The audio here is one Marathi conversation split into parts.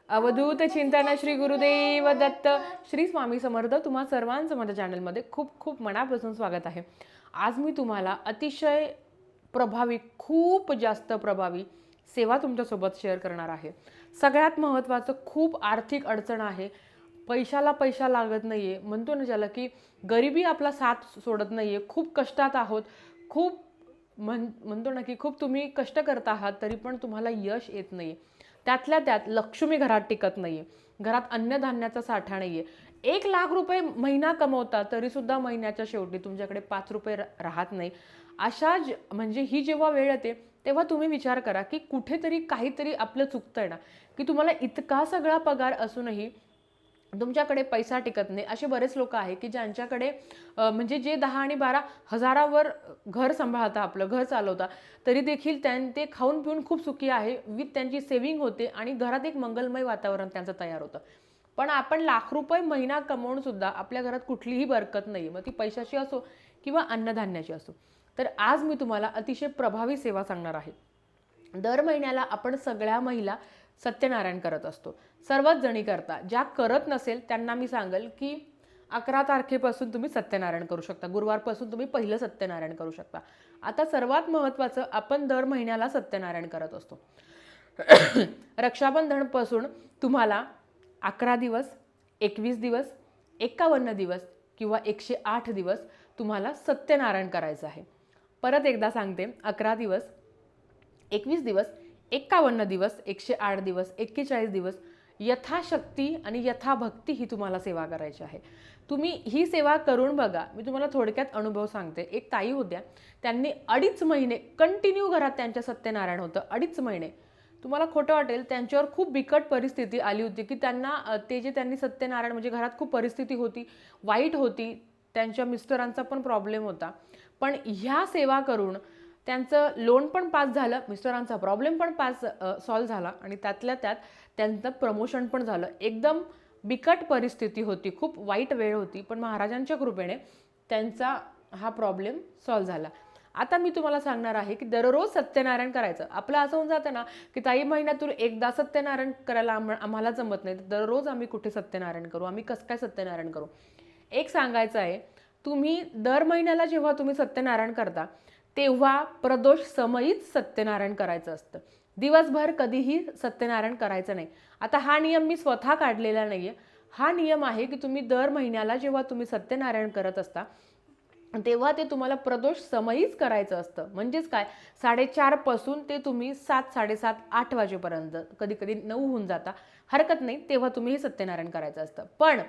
अवधूत चिंतन श्री गुरुदेव दत्त. श्री स्वामी समर्थ. तुम्हा सर्वांचं माझ्या चॅनलमध्ये खूप खूप मनापासून स्वागत आहे. आज मी तुम्हाला अतिशय प्रभावी, खूप जास्त प्रभावी सेवा तुमच्यासोबत शेअर करणार आहे. सगळ्यात महत्त्वाचं, खूप आर्थिक अडचण आहे, पैशाला पैसा लागत नाही आहे, म्हणतो ना ज्याला की गरिबी आपला साथ सोडत नाही आहे, खूप कष्टात आहोत, खूप म्हणतो ना की खूप तुम्ही कष्ट करत आहात तरी पण तुम्हाला यश येत नाही. त्यातल्या त्यात लक्ष्मी घरात टिकत नाहीये, घरात अन्नधान्याचा साठा नाहीये. 1,00,000 रुपये महिना कमवता तरी सुद्धा महिन्याच्या शेवटी तुमच्याकडे 5 रुपये राहत नाही. अशा म्हणजे ही जेव्हा वेळ येते तेव्हा तुम्ही विचार करा की कुठेतरी काहीतरी आपलं चुकतंय ना, की तुम्हाला इतका सगळा पगार असूनही तुमच्याकडे पैसा टिकत नाही. असे बरेच लोक आहे की ज्यांच्याकडे म्हणजे जे 10 आणि 12 हजारावर घर सांभाळता, आपलं घर चालवता, तरी देखील ते खाऊन पिऊन खूप सुखी आहे. विथ त्यांची सेव्हिंग होते आणि घरात एक मंगलमय वातावरण त्यांचं तयार होतं. पण आपण लाख रुपये महिना कमवून सुद्धा आपल्या घरात कुठलीही बरकत नाही, मग ती पैशाची असो किंवा अन्नधान्याची असो. तर आज मी तुम्हाला अतिशय प्रभावी सेवा सांगणार आहे. दर महिन्याला आपण सगळ्या महिला सत्यनारायण करत असतो, सर्वच जणी करता. ज्या करत नसेल त्यांना मी सांगेल की 11 तारखेपासून तुम्ही सत्यनारायण करू शकता. गुरुवारपासून तुम्ही पहिलं सत्यनारायण करू शकता. आता सर्वात महत्त्वाचं, आपण दर महिन्याला सत्यनारायण करत असतो. रक्षाबंधनपासून तुम्हाला 11 दिवस, 21 दिवस, 51 दिवस किंवा 108 दिवस तुम्हाला सत्यनारायण करायचं आहे. परत एकदा सांगते, 11 दिवस, 21 दिवस, 51 दिवस, 108 दिवस, 41 दिवस यथाशक्ती आणि यथाभक्ती ही तुम्हाला सेवा करायची आहे. तुम्ही ही सेवा करून बघा. मी तुम्हाला थोडक्यात अनुभव सांगते. एक ताई होत्या, त्यांनी 2.5 महिने कंटिन्यू घरात त्यांच्या सत्यनारायण होतं. 2.5 महिने. तुम्हाला खोटं वाटेल, त्यांच्यावर खूप बिकट परिस्थिती आली होती की त्यांनी सत्यनारायण, म्हणजे घरात खूप परिस्थिती होती, वाईट होती, त्यांच्या मिस्टरांचा पण प्रॉब्लेम होता. पण ह्या सेवा करून त्यांचं लोन पण पास झालं, मिस्टरांचा प्रॉब्लेम पण सॉल्व्ह झाला आणि त्यातल्या त्यात त्यांचं प्रमोशन पण झालं. एकदम बिकट परिस्थिती होती, खूप वाईट वेळ होती, पण महाराजांच्या कृपेने त्यांचा हा प्रॉब्लेम सॉल्व्ह झाला. आता मी तुम्हाला सांगणार आहे की दररोज सत्यनारायण करायचं. आपलं असं होऊन जातं ना की ताई महिन्यातून एकदा सत्यनारायण करायला आम्हाला जमत नाही, दररोज आम्ही कुठे सत्यनारायण करू, आम्ही कसं काय सत्यनारायण करू. एक सांगायचं आहे, तुम्ही दर महिन्याला जेव्हा तुम्ही सत्यनारायण करता तेव्हा प्रदोष समयीच सत्यनारायण करायचं असतं. दिवसभर कधीही सत्यनारायण करायचं नाही. आता हा नियम मी स्वतः काढलेला नाहीये. हा नियम आहे की तुम्ही दर महिन्याला जेव्हा तुम्ही सत्यनारायण करत असता तेव्हा ते तुम्हाला प्रदोष समयीच करायचं असतं. म्हणजेच काय, 4:30 पासून ते तुम्ही 7, 7:30, 8 वाजेपर्यंत, कधी कधी 9 होऊन जाता, हरकत नाही, तेव्हा तुम्ही हे सत्यनारायण करायचं असतं. पण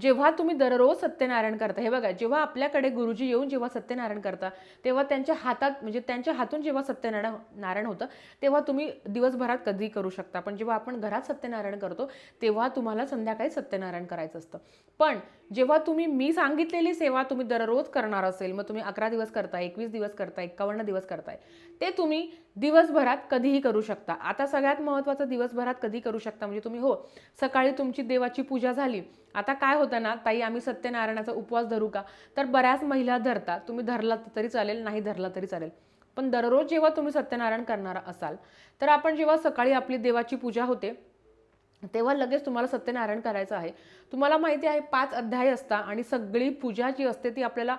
जेव्हा तुम्ही दररोज सत्यनारायण करता, हे बघा, जेव्हा आपल्याकडे गुरुजी येऊन जेव्हा सत्यनारायण करता तेव्हा त्यांच्या हातात, म्हणजे त्यांच्या हातून जेव्हा सत्यनारायण होतं तेव्हा तुम्ही दिवसभरात कधी करू शकता. पण जेव्हा आपण घरात सत्यनारायण करतो तेव्हा तुम्हाला संध्याकाळी सत्यनारायण करायचं असतं. पण जेव्हा मी सांगितलेली सेवा तुम्ही दररोज करणार असेल, मग तुम्ही 11 दिवस करताय, 21 दिवस करताय, 51 दिवस करताय, ते तुम्ही दिवसभरात कधीही करू शकता. आता सगळ्यात महत्त्वाचं, दिवसभरात कधी करू शकता म्हणजे तुम्ही, हो, सकाळी तुमची देवाची पूजा झाली. आता काय होतं ना, ताई आम्ही सत्यनारायणाचा उपवास धरू का, तर बऱ्याच महिला धरतात. तुम्ही धरला तरी चालेल, नाही धरला तरी चालेल. पण दररोज जेव्हा तुम्ही सत्यनारायण करणार असाल तर आपण जेव्हा सकाळी आपली देवाची पूजा होते तेव्हा लगेच तुम्हाला सत्यनारायण करायचं आहे. तुम्हाला माहिती आहे 5 अध्याय असतात आणि सगळी पूजा जी असते ती आपल्याला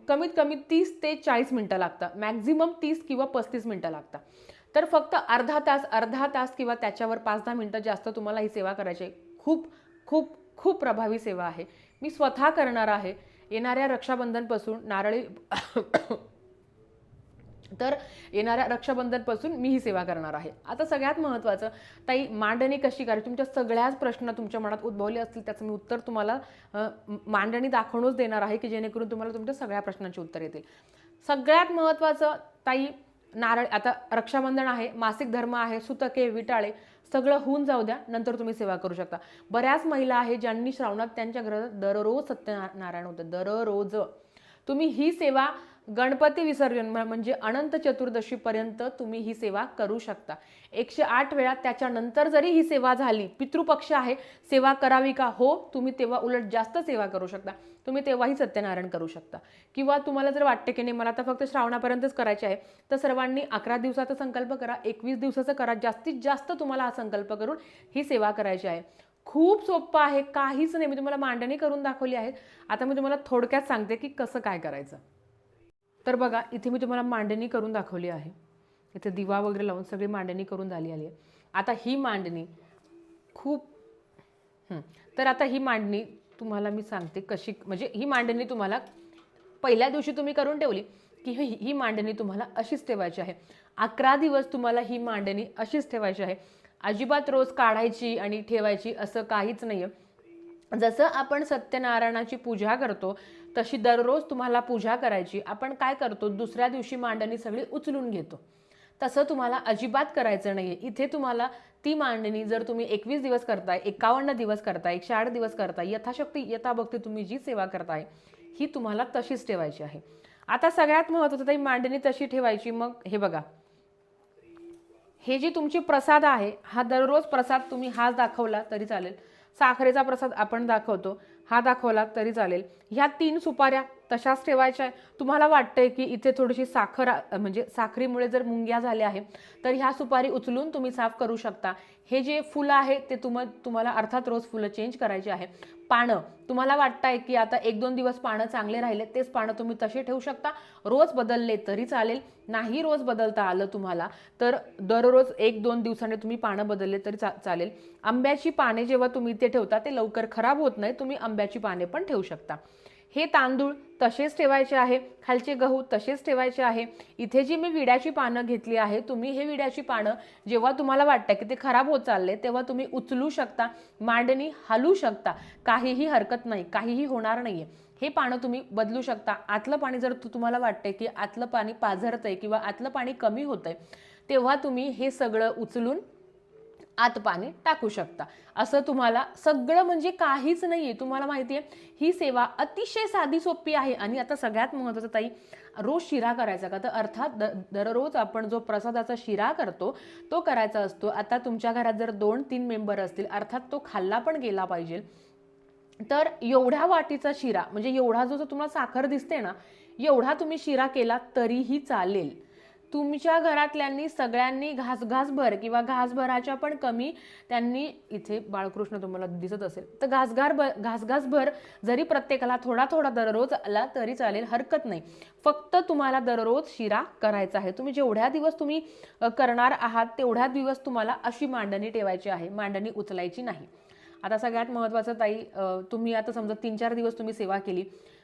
कमीत कमी 30 ते 40 मिनिटं लागतात, मॅक्झिमम 30 किंवा 35 मिनिटं लागतात. तर फक्त अर्धा तास किंवा त्याच्यावर 5-10 मिनिटं जास्त तुम्हाला ही सेवा करायची आहे. खूप खूप खूप प्रभावी सेवा आहे. मी स्वतः करणार आहे. येणाऱ्या रक्षाबंधनपासून तर येणाऱ्या रक्षाबंधनपासून मी ही सेवा करणार आहे. आता सगळ्यात महत्त्वाचं, ताई मांडणी कशी करायची, तुमच्या सगळ्याच प्रश्न तुमच्या मनात उद्भवले असतील, त्याचं मी उत्तर तुम्हाला मांडणी दाखवूनच देणार आहे की जेणेकरून तुम्हाला तुमच्या सगळ्या प्रश्नांची उत्तर येतील. सगळ्यात महत्त्वाचं ताई, नारळ, आता रक्षाबंधन आहे, मासिक धर्म आहे, सुतके, विटाळे सगळं होऊन जाऊ द्या, नंतर तुम्ही सेवा करू शकता. बऱ्याच महिला आहे ज्यांनी श्रावणात त्यांच्या घरात दररोज सत्यनारायण होतं, दररोज. तुम्ही ही सेवा गणपती विसर्जन म्हणजे अनंत चतुर्दशीपर्यंत तुम्ही ही सेवा करू शकता. 108 वेळा. त्याच्यानंतर जरी ही सेवा झाली, पितृपक्ष आहे, सेवा करावी का? हो, तुम्ही तेव्हा उलट जास्त सेवा करू शकता. तुम्ही तेव्हाही सत्यनारायण करू शकता. किंवा तुम्हाला जर वाटते की नाही मला आता फक्त श्रावणापर्यंतच करायचे आहे, तर सर्वांनी 11 दिवसाचा संकल्प करा, 21 दिवसाचा करा. जास्तीत जास्त तुम्हाला हा संकल्प करून ही सेवा करायची आहे. खूप सोपं आहे, काहीच नाही. मी तुम्हाला मांडणी करून दाखवली आहे. आता मी तुम्हाला थोडक्यात सांगते की कसं काय करायचं. तर बघा, इथे मी तुम्हाला मांडणी करून दाखवली आहे. इथे दिवा वगैरे लावून सगळी मांडणी करून झाली आहे. आता ही मांडणी तर आता ही मांडणी तुम्हाला मी सांगते कशी, म्हणजे ही मांडणी तुम्हाला पहिल्या दिवशी तुम्ही करून ठेवली की ही मांडणी तुम्हाला अशीच ठेवायची आहे. 11 दिवस तुम्हाला ही मांडणी अशीच ठेवायची आहे. अजिबात रोज काढायची आणि ठेवायची असं काहीच नाही आहे. जसं आपण सत्यनारायणाची पूजा करतो तशी दररोज तुम्हाला पूजा करायची. आपण काय करतो, दुसऱ्या दिवशी मांडणी सगळी उचलून घेतो. तसं तुम्हाला अजिबात करायचं नाही आहे. इथे तुम्हाला ती मांडणी जर तुम्ही 21 दिवस करताय, 51 दिवस करताय, 108 दिवस करताय, यथाशक्ती यथाभक्ती तुम्ही जी सेवा करताय ही तुम्हाला तशीच ठेवायची आहे. आता सगळ्यात महत्त्वाचं तर ही मांडणी तशी ठेवायची. मग हे बघा, हे जी तुमची प्रसाद आहे, हा दररोज प्रसाद तुम्ही हाच दाखवला तरी चालेल. साखरेचा प्रसाद आपण दाखवतो, हा दाखवला तरी चालेल. ह्या 3 सुपाऱ्या तशाच ठेवायच्या आहे. तुम्हाला वाटतंय की इथे थोडीशी साखर म्हणजे साखरीमुळे जर मुंग्या झाल्या आहे तर ह्या सुपारी उचलून तुम्ही साफ करू शकता. हे जे फुलं आहे ते तुम्हाला अर्थात रोज फुलं चेंज करायची आहे. पानं तुम्हाला वाटतंय की आता 1-2 दिवस पानं चांगले राहिले, तेच पानं तुम्ही तसे ठेवू शकता. रोज बदलले तरी चालेल. नाही रोज बदलता आलं तुम्हाला तर दररोज 1-2 दिवसांनी तुम्ही पानं बदलले तरी चालेल. आंब्याची पाने जेव्हा तुम्ही इथे ठेवता ते लवकर खराब होत नाही. तुम्ही आंब्याची पाने पण ठेवू शकता. हे तांदूळ तसेच ठेवायचे आहे. खालचे गहू तसेच ठेवायचे आहे. इथे जी मी विड्याची पानं घेतली आहे, तुम्ही हे विड्याची पानं जेव्हा तुम्हाला वाटतं की ते खराब होत चालले तेव्हा तुम्ही उचलू शकता, मांडणी हलवू शकता. काहीही हरकत नाही, काहीही होणार नाहीये. हे पानं तुम्ही बदलू शकता. आतलं पाणी जर तुम्हाला वाटतंय की आतलं पाणी पाझरतंय किंवा आतलं पाणी कमी होतंय, तेव्हा तुम्ही हे सगळं उचलून आत पाणी टाकू शकता. असं तुम्हाला सगळं म्हणजे काहीच नाहीये. तुम्हाला माहिती आहे ही सेवा अतिशय साधी सोपी आहे. आणि आता सगळ्यात महत्त्वाचं ताई, रोज शिरा करायचा का? तर अर्थात दररोज आपण जो प्रसादाचा शिरा करतो तो करायचा असतो. आता तुमच्या घरात जर 2-3 मेंबर असतील, अर्थात तो खाल्ला पण गेला पाहिजे. तर एवढ्या वाटीचा शिरा म्हणजे एवढा जो तुम्हाला साखर दिसते ना, एवढा तुम्ही शिरा केला तरीही चालेल. तुमच्या घरातल्यांनी सगळ्यांनी घासभर किंवा घासभराच्या पण कमी, त्यांनी इथे बाळकृष्ण तुम्हाला दिसत असेल तर घासभर जरी प्रत्येकाला थोडा थोडा दररोज आला तरी चालेल, हरकत नाही. फक्त तुम्हाला दररोज शिरा करायचा आहे. तुम्ही जेवढ्या दिवस तुम्ही करणार आहात तेवढ्या दिवस तुम्हाला अशी मांडणी ठेवायची आहे, मांडणी उचलायची नाही. आता सगळ्यात महत्त्वाचं ताई, तुम्ही आता समजा 3-4 दिवस तुम्ही सेवा केली,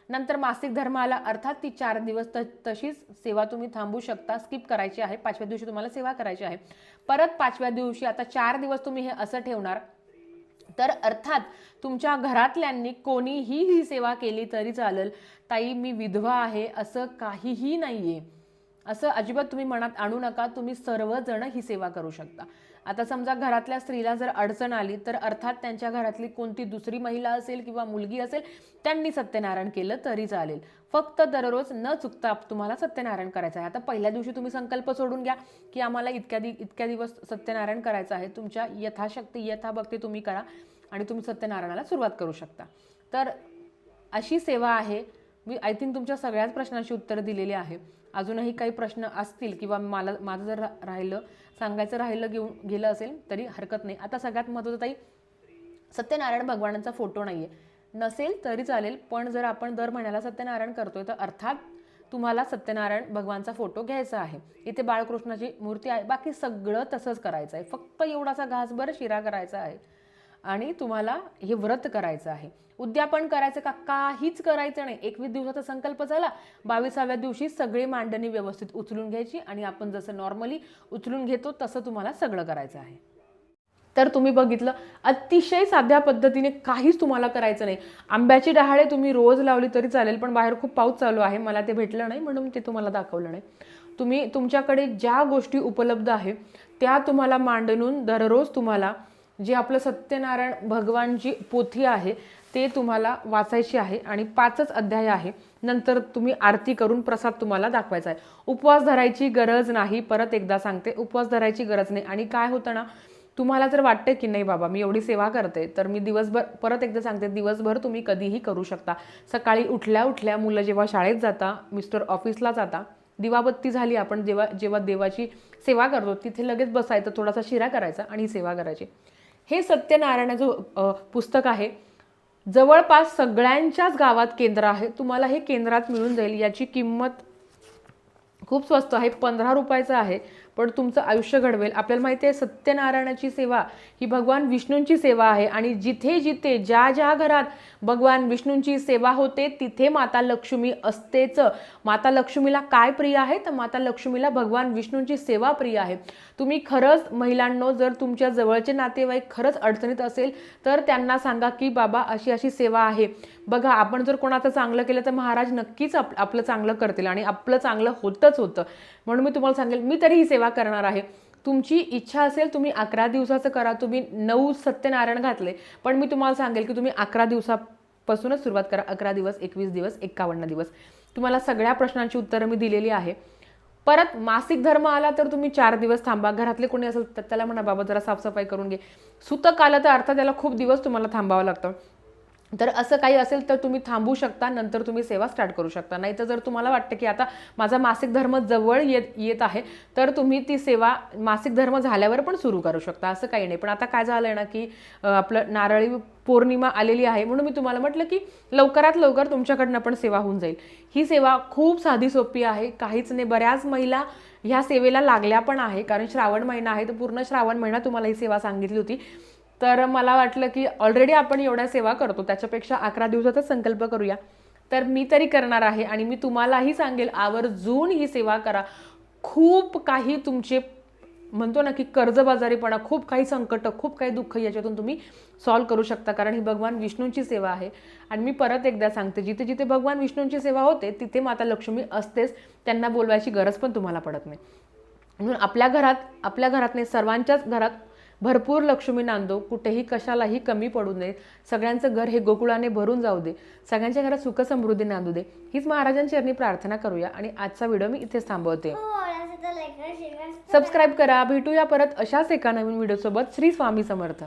नंतर मासिक धर्म आला, अर्थात ती 4 दिवस तशीच सेवा तुम्ही थांबू शकता, स्किप करायची आहे. 5व्या दिवशी तुम्हाला सेवा करायची आहे. परत 5व्या दिवशी आता 4 दिवस तुम्ही हे असं ठेवणार, तर अर्थात तुमच्या घरातल्यांनी कोणीही ही सेवा केली तरी चालेल. ताई मी विधवा आहे असं काहीही नाहीये, असं अजिबात तुम्ही मनात आणू नका. तुम्ही सर्वजण ही सेवा करू शकता. आता समजा घरातल्या स्त्रीला जर अडचण आली तर अर्थात त्यांच्या घरातली कोणती दुसरी महिला असेल किंवा मुलगी असेल, त्यांनी सत्यनारायण केलं तरी चालेल. फक्त दररोज न चुकता तुम्हाला सत्यनारायण करायचं आहे. आता पहिल्या दिवशी तुम्ही संकल्प सोडून घ्या की आम्हाला इतक्या दिवस सत्यनारायण करायचं आहे. तुमच्या यथाशक्ती यथाभक्ती तुम्ही करा आणि तुम्ही सत्यनारायणाला सुरुवात करू शकता. तर अशी सेवा आहे. मी आय थिंक तुमच्या सगळ्याच प्रश्नांची उत्तरं दिलेली आहे. अजूनही काही प्रश्न असतील किंवा माझं जर सांगायचं राहिलं गेलं असेल तरी हरकत नाही. आता सगळ्यात महत्त्वाचं ताई, सत्यनारायण भगवानांचा फोटो नाहीये, नसेल तरी चालेल, पण जर आपण दर महिन्याला सत्यनारायण करतोय तर अर्थात तुम्हाला सत्यनारायण भगवानचा फोटो घ्यायचा आहे. इथे बाळकृष्णाची मूर्ती आहे, बाकी सगळं तसंच करायचं आहे. फक्त एवढासा घासभर शिरा करायचा आहे आणि तुम्हाला हे व्रत करायचं आहे. उद्यापन करायचं का? काहीच करायचं नाही. 21 दिवसाचा संकल्प झाला, 22व्या दिवशी सगळी मांडणी व्यवस्थित उचलून घ्यायची आणि आपण जसं नॉर्मली उचलून घेतो तसं तुम्हाला सगळं करायचं आहे. तर तुम्ही बघितलं, अतिशय साध्या पद्धतीने, काहीच तुम्हाला करायचं नाही. आंब्याची डहाळे तुम्ही रोज लावली तरी चालेल, पण बाहेर खूप पाऊस चालू आहे, मला ते भेटलं नाही म्हणून ते तुम्हाला दाखवलं नाही. तुम्ही तुमच्याकडे ज्या गोष्टी उपलब्ध आहे त्या तुम्हाला मांडणून दररोज तुम्हाला जे आपलं सत्यनारायण भगवानची पोथी आहे ते तुम्हाला वाचायची आहे आणि 5च अध्याय आहे. नंतर तुम्ही आरती करून प्रसाद तुम्हाला दाखवायचा आहे. उपवास धरायची गरज नाही, परत एकदा सांगते, उपवास धरायची गरज नाही. आणि काय होतं ना, तुम्हाला जर वाटतं की नाही बाबा मी एवढी सेवा करते, तर मी दिवसभर, परत एकदा सांगते, दिवसभर तुम्ही कधीही करू शकता. सकाळी उठल्या उठल्या मुलं जेव्हा शाळेत जाता, मिस्टर ऑफिसला जाता, दिवाबत्ती झाली, आपण जेव्हा देवाची सेवा करतो तिथे लगेच बसायचं, थोडासा शिरा करायचा आणि सेवा करायची. हे सत्यनारायणाचं पुस्तक आहे. जवळपास सगळ्यांच्याच गावात केंद्र आहे. तुम्हाला हे केंद्रात मिळून जाईल. याची किंमत खूप स्वस्त आहे, 15 रुपयाचं आहे, पण तुमचं आयुष्य घडवेल. आपल्याला माहिती आहे सत्यनारायणाची सेवा ही भगवान विष्णूंची सेवा आहे. आणि जिथे जिथे ज्या ज्या घरात भगवान विष्णूंची सेवा होते तिथे माता लक्ष्मी असतेच. माता लक्ष्मीला काय प्रिय आहे, तर माता लक्ष्मीला भगवान विष्णूंची सेवा प्रिय आहे. तुम्ही खरंच महिलांनो, जर तुमच्या जवळचे नातेवाईक खरंच अडचणीत असेल तर त्यांना सांगा की बाबा अशी अशी सेवा आहे. बघा, आपण जर कोणाचं चांगलं केलं तर महाराज नक्कीच आपलं चांगलं करतील आणि आपलं चांगलं होतच होतं. म्हणून मी तुम्हाला सांगेल, मी तरी ही सेवा करणार आहे. तुमची इच्छा असेल तुम्ही 11 दिवसाचं करा. तुम्ही 9 सत्यनारायण घातले, पण मी तुम्हाला सांगेल की तुम्ही 11 दिवसापासूनच सुरुवात करा. 11 दिवस, 21 दिवस, 51 दिवस. तुम्हाला सगळ्या प्रश्नांची उत्तरं मी दिलेली आहे. परत मासिक धर्म आला तर तुम्ही 4 दिवस थांबा. घरातले कोणी असेल तर त्याला म्हणा बाबा जरा साफसफाई करून घे. सुतक आलं तर अर्थात त्याला खूप दिवस तुम्हाला थांबावं लागतं. तर असं काही असेल तर तुम्ही थांबू शकता, नंतर तुम्ही सेवा स्टार्ट करू शकता. नाही तर जर तुम्हाला वाटतं की आता माझा मासिक धर्म जवळ येत आहे, तर तुम्ही ती सेवा मासिक धर्म झाल्यावर पण सुरू करू शकता. असं काही नाही. पण आता काय झालंय ना की आपलं नारळी पौर्णिमा आलेली आहे, म्हणून मी तुम्हाला म्हटलं की लवकरात लवकर तुमच्याकडनं पण सेवा होऊन जाईल. ही सेवा खूप साधी सोपी आहे, काहीच नाही. बऱ्याच महिला ह्या सेवेला लागल्या पण आहे, कारण श्रावण महिना आहे, तर पूर्ण श्रावण महिना तुम्हाला ही सेवा सांगितली होती. तर मला वाटलं की ऑलरेडी आपण एवढ्या सेवा करतो, त्याच्यापेक्षा 11 दिवसाचा संकल्प करूया. तर मी तरी करणार आहे आणि मी तुम्हालाही सांगेल आवर्जून ही सेवा करा. खूप काही तुमचे म्हणतो ना की कर्जबाजारीपणा, खूप काही संकट, खूप काही दुःख याच्यातून तुम्ही सॉल्व्ह करू शकता, कारण ही भगवान विष्णूंची सेवा आहे. आणि मी परत एकदा सांगते, जिथे जिथे भगवान विष्णूंची सेवा होते तिथे माता लक्ष्मी असतेच. त्यांना बोलवायची गरज पण तुम्हाला पडत नाही. म्हणून आपल्या घरात नाही, सर्वांच्याच घरात भरपूर लक्ष्मी नांदो. कुठेही कशालाही कमी पडू नये. सगळ्यांचं घर हे गोकुळाने भरून जाऊ दे. सगळ्यांच्या घरात सुख समृद्धी नांदू दे. हीच महाराजांचरणी प्रार्थना करूया. आणि आजचा व्हिडिओ मी इथेच थांबवते. सबस्क्राईब करा. भेटूया परत अशाच एका नवीन व्हिडिओ सोबत. श्री स्वामी समर्थ.